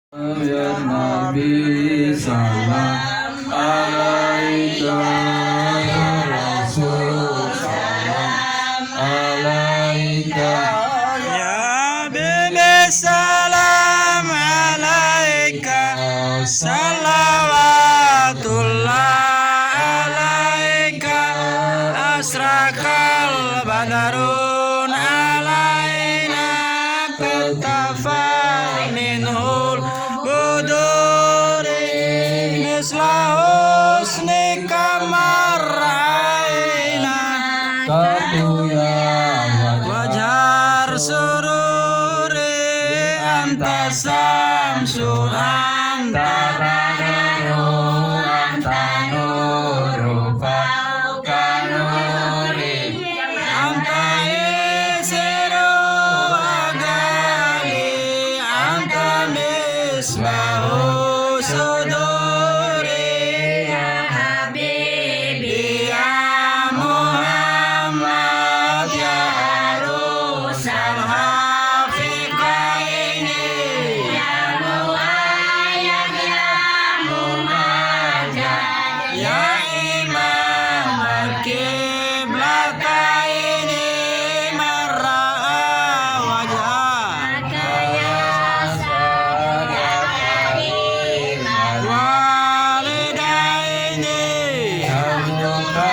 Ya Nabi salam alaika, ya Rasul salam alaika, Ya Bibi salam alaika, salawatullah alaika, asrakal badarun alaina, katafa minhul buduri, misla husni kamar aina, katuya wajar sururi, anta samsu anta Nuru anta nuru fauqa nuri, anta isiru agali, anta misbahu suduri, ya Habibi ya Muhammad, ya arusal hafiqaini, ya muayyad ya mumajjad, ya imam al-qiblataini, marra'a wajhaka ya walidaini, abduka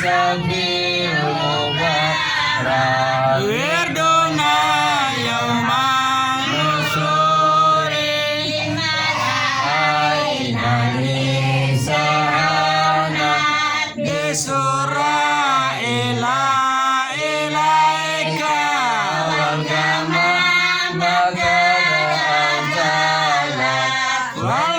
sabil mubarak, wirduna yauman nusuri, ainani sahana bisura ilaika, wal magana anzala wal